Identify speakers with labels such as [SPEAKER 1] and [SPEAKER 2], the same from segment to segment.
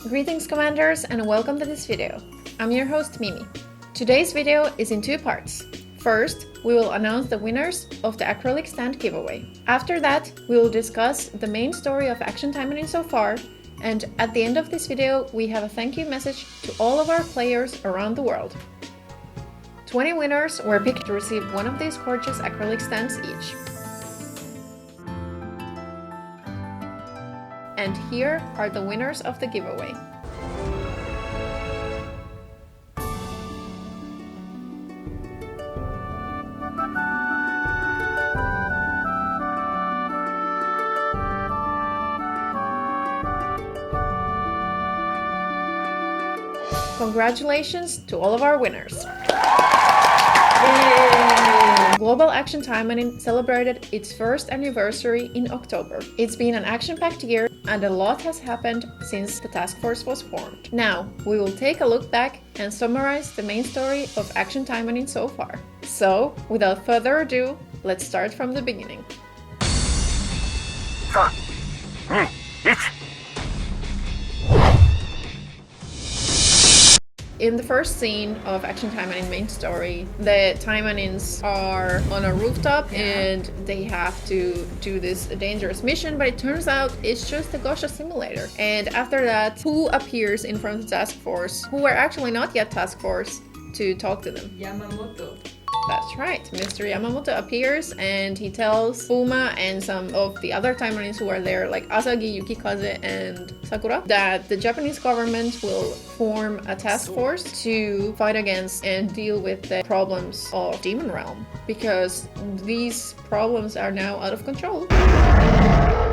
[SPEAKER 1] Greetings Commanders and welcome to this video. I'm your host Mimi. Today's video is in two parts. First, we will announce the winners of the acrylic stand giveaway. After that, we will discuss the main story of Action Taimanin so far, and at the end of this video, we have a thank you message to all of our players around the world. 20 winners were picked to receive one of these gorgeous acrylic stands each. And here are the winners of the giveaway. Congratulations to all of our winners! Yay! Global Action Taimanin celebrated its first anniversary in October. It's been an action-packed year and a lot has happened since the task force was formed. Now, we will take a look back and summarize the main story of Action Taimanin so far. So, without further ado, let's start from the beginning.
[SPEAKER 2] 3、2、1
[SPEAKER 1] In the first scene of Action Taimanin main story, the Taimanins are on a rooftop and they have to do this dangerous mission, but it turns out it's just a Gosha simulator. And after that, who appears in front of the task force, who are actually not yet task force, to talk to them?
[SPEAKER 3] Yamamoto.
[SPEAKER 1] That's right, Mr. Yamamoto appears and he tells Fuma and some of the other Taimanins who are there, like Asagi, Yukikaze, and Sakura, that the Japanese government will form a task force to fight against and deal with the problems of Demon Realm, because these problems are now out of control.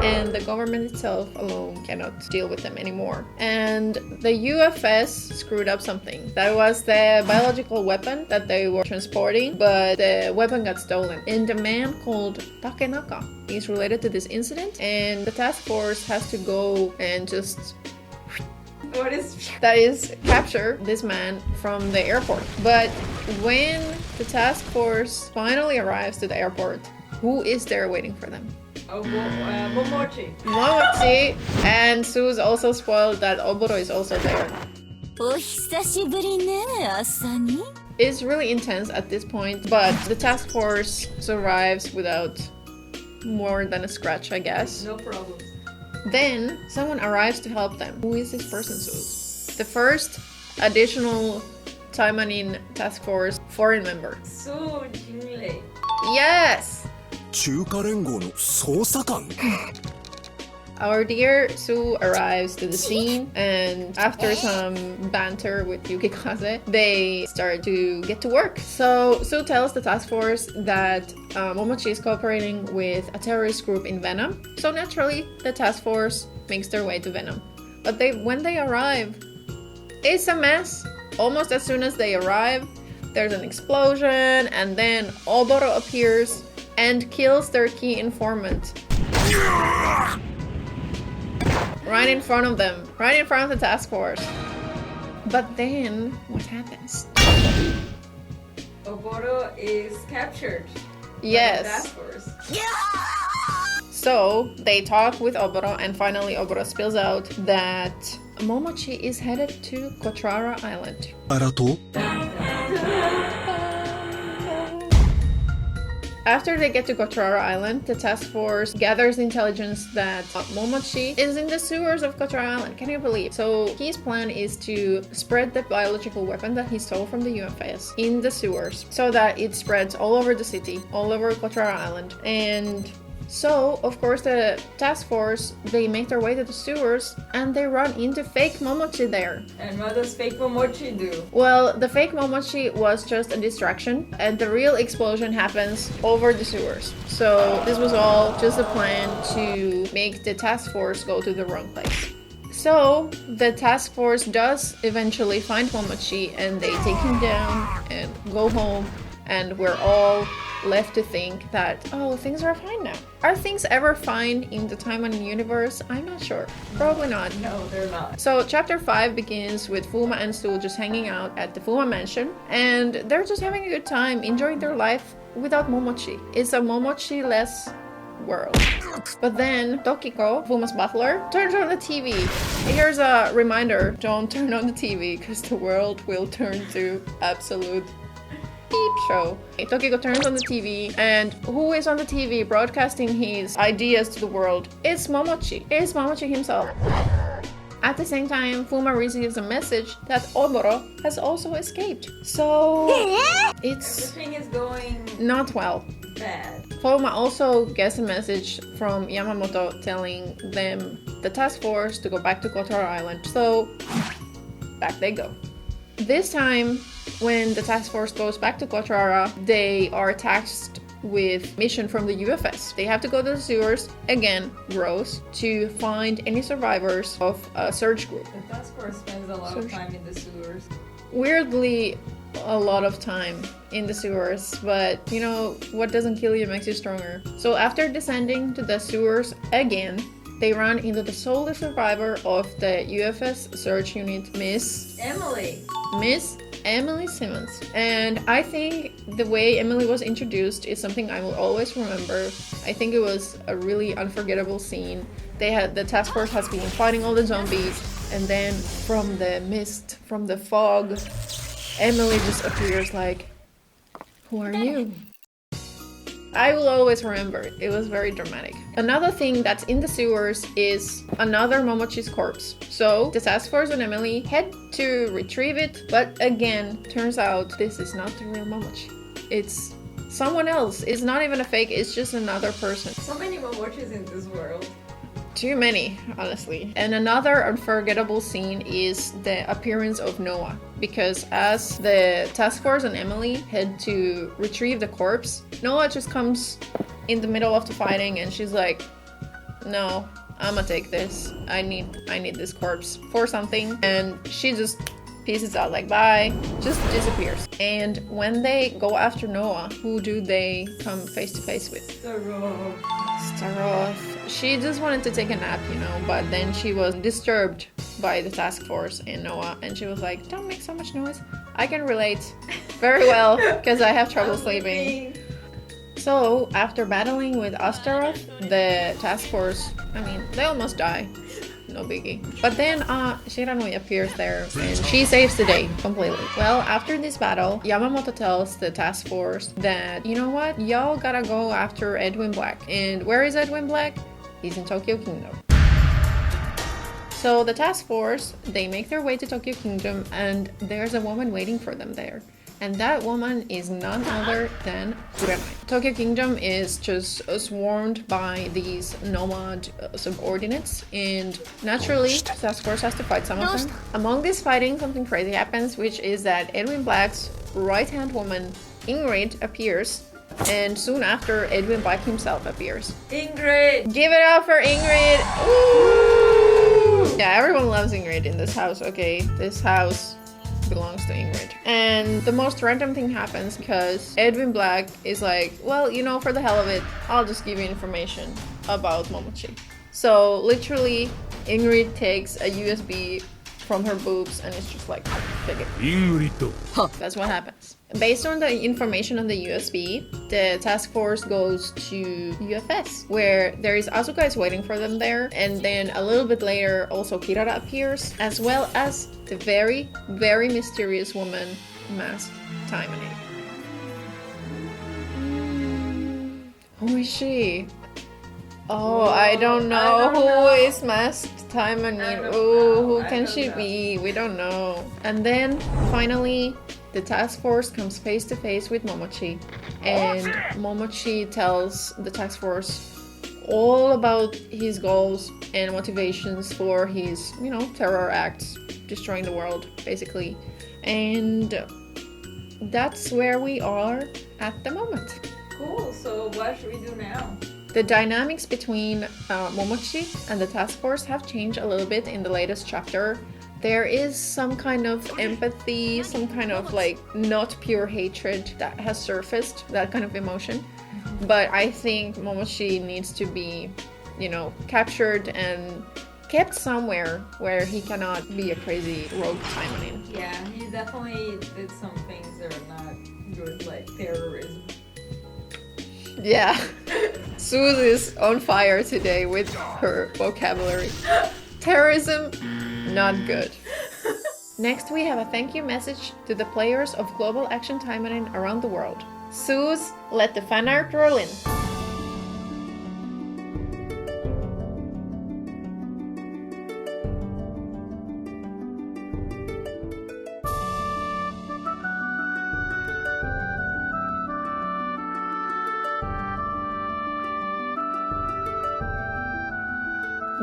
[SPEAKER 1] And the government itself alone cannot deal with them anymore. And the UFS screwed up something. That was the biological weapon that they were transporting, but the weapon got stolen. And a man called Takenaka is related to this incident, and the task force has to go and just...
[SPEAKER 3] What is...
[SPEAKER 1] That is, capture this man from the airport. But when the task force finally arrives to the airport, who is there waiting for them?
[SPEAKER 3] Momochi.
[SPEAKER 1] Momochi, and Sue's also spoiled that Oboro is also there.
[SPEAKER 4] お久しぶりね、朝に。
[SPEAKER 1] It's really intense at this point, but the task force survives without more than a scratch, I guess.
[SPEAKER 3] No problems.
[SPEAKER 1] Then someone arrives to help them. Who is this person, Sue? The first additional Taimanin task force foreign member.
[SPEAKER 3] Su Jinrei.
[SPEAKER 1] Yes!
[SPEAKER 2] 中華連合の捜査官
[SPEAKER 1] Our dear Sue arrives to the scene, and after some banter with Yukikaze, they start to get to work. So Sue tells the task force that Momochi is cooperating with a terrorist group in Venom. So naturally, the task force makes their way to Venom. But when they arrive, it's a mess. Almost as soon as they arrive, there's an explosion, and then Oboro appears and kills their key informant. Right in front of them. Right in front of the task force. But then, what happens?
[SPEAKER 3] Oboro is captured.
[SPEAKER 1] Yes.
[SPEAKER 3] By the task force.
[SPEAKER 1] So, they talk with Oboro, and finally Oboro spills out that Momochi is headed to Kotrara Island.
[SPEAKER 2] あらと
[SPEAKER 1] After they get to Kotrara Island, the task force gathers intelligence that Momochi is in the sewers of Kotrara Island. Can you believe? So his plan is to spread the biological weapon that he stole from the UFS in the sewers so that it spreads all over the city, all over Kotrara Island. And so, of course, the task force, they make their way to the sewers and they run into fake Momochi there.
[SPEAKER 3] And what does fake Momochi do?
[SPEAKER 1] Well, the fake Momochi was just a distraction, and the real explosion happens over the sewers. So this was all just a plan to make the task force go to the wrong place. So the task force does eventually find Momochi, and they take him down and go home, and we're all left to think that, oh, things are fine now. Are things ever fine in the Taimanin universe? I'm not sure. Probably not.
[SPEAKER 3] No, they're not.
[SPEAKER 1] So chapter 5 begins with Fuma and Sue just hanging out at the Fuma mansion, and they're just having a good time, enjoying their life without Momochi. It's a Momochi-less world. But then Tokiko, Fuma's butler, turns on the TV. Here's a reminder, don't turn on the TV because the world will turn to absolute peep show. Tokiko turns on the TV, and who is on the TV broadcasting his ideas to the world? It's Momochi. It's Momochi himself. At the same time, Fuma receives a message that Oboro has also escaped. So it's
[SPEAKER 3] Everything is going
[SPEAKER 1] not well.
[SPEAKER 3] bad.
[SPEAKER 1] Fuma also gets a message from Yamamoto telling them, the task force, to go back to Kotaro Island. So back they go. This time, when the task force goes back to Kotrara, they are tasked with mission from the UFS. They have to go to the sewers, again, gross, to find any survivors of a search group.
[SPEAKER 3] The task force spends a lot of time in the sewers.
[SPEAKER 1] Weirdly, a lot of time in the sewers, but you know, what doesn't kill you makes you stronger. So after descending to the sewers again, they run into the sole survivor of the UFS search unit, Miss Emily Simmons. And I think the way Emily was introduced is something I will always remember. I think it was a really unforgettable scene. The task force has been fighting all the zombies, and then from the mist, from the fog, Emily just appears like, who are you? I will always remember it. It was very dramatic. Another thing that's in the sewers is another Momochi's corpse. So the task force and Emily head to retrieve it, but again, turns out this is not the real Momochi. It's someone else. It's not even a fake, it's just another person.
[SPEAKER 3] So many Momochis in this world.
[SPEAKER 1] Too many, honestly. And another unforgettable scene is the appearance of Noah. Because as the task force and Emily head to retrieve the corpse, Noah just comes in the middle of the fighting and she's like, no, I'ma take this. I need this corpse for something. And she just pieces out like, bye, just disappears. And when they go after Noah, who do they come face to face with? Staroth. She just wanted to take a nap, you know, but then she was disturbed by the task force and Noah, and she was like, don't make so much noise. I can relate very well because I have trouble sleeping. So after battling with Astaroth, the task force, I mean, they almost die. No biggie. But then Shiranui appears there and she saves the day completely. Well, after this battle, Yamamoto tells the task force that, you know what, y'all gotta go after Edwin Black. And where is Edwin Black? He's in Tokyo Kingdom. So the task force, they make their way to Tokyo Kingdom and there's a woman waiting for them there. And that woman is none other than Kurenai. Tokyo Kingdom is just swarmed by these nomad subordinates, and naturally, the task force has to fight some of them. Among this fighting, something crazy happens, which is that Edwin Black's right-hand woman, Ingrid, appears, and soon after, Edwin Black himself appears.
[SPEAKER 3] Ingrid!
[SPEAKER 1] Give it up for Ingrid! Ooh! Yeah, everyone loves Ingrid in this house, okay? This house belongs to Ingrid. And the most random thing happens because Edwin Black is like, well, you know, for the hell of it, I'll just give you information about Momochi. So literally, Ingrid takes a USB from her boobs and it's just like, take it. That's what happens. Based on the information on the USB, the task force goes to UFS, where there is Asuka is waiting for them there, and then a little bit later also Kirara appears, as well as the very, very mysterious woman, Masked Taimane. Who is she? Oh, I don't know. Who is Masked Taimane? Oh, who can she be? We don't know. And then finally, the task force comes face to face with Momochi, and Momochi tells the task force all about his goals and motivations for his, you know, terror acts, destroying the world, basically. And that's where we are at the moment.
[SPEAKER 3] Cool, so what should we do now?
[SPEAKER 1] The dynamics between Momochi and the task force have changed a little bit in the latest chapter. There is some kind of empathy, some kind of like not pure hatred that has surfaced, that kind of emotion. But I think Momochi needs to be, you know, captured and kept somewhere where he cannot be a crazy rogue Taimane.
[SPEAKER 3] Yeah, he definitely did some things that are not good, like terrorism.
[SPEAKER 1] Yeah. Suze is on fire today with her vocabulary. Terrorism, not good. Next, we have a thank you message to the players of Global Action Taimanin around the world. Suze, let the fan art roll in.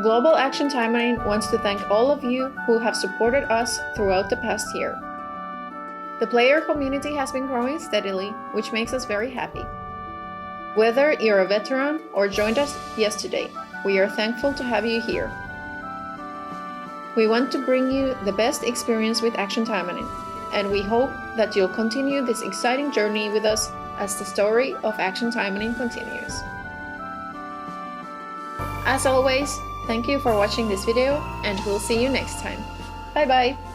[SPEAKER 1] Global Action Taimanin wants to thank all of you who have supported us throughout the past year. The player community has been growing steadily, which makes us very happy. Whether you're a veteran or joined us yesterday, we are thankful to have you here. We want to bring you the best experience with Action Taimanin, and we hope that you'll continue this exciting journey with us as the story of Action Taimanin continues. As always, thank you for watching this video, and we'll see you next time. Bye bye!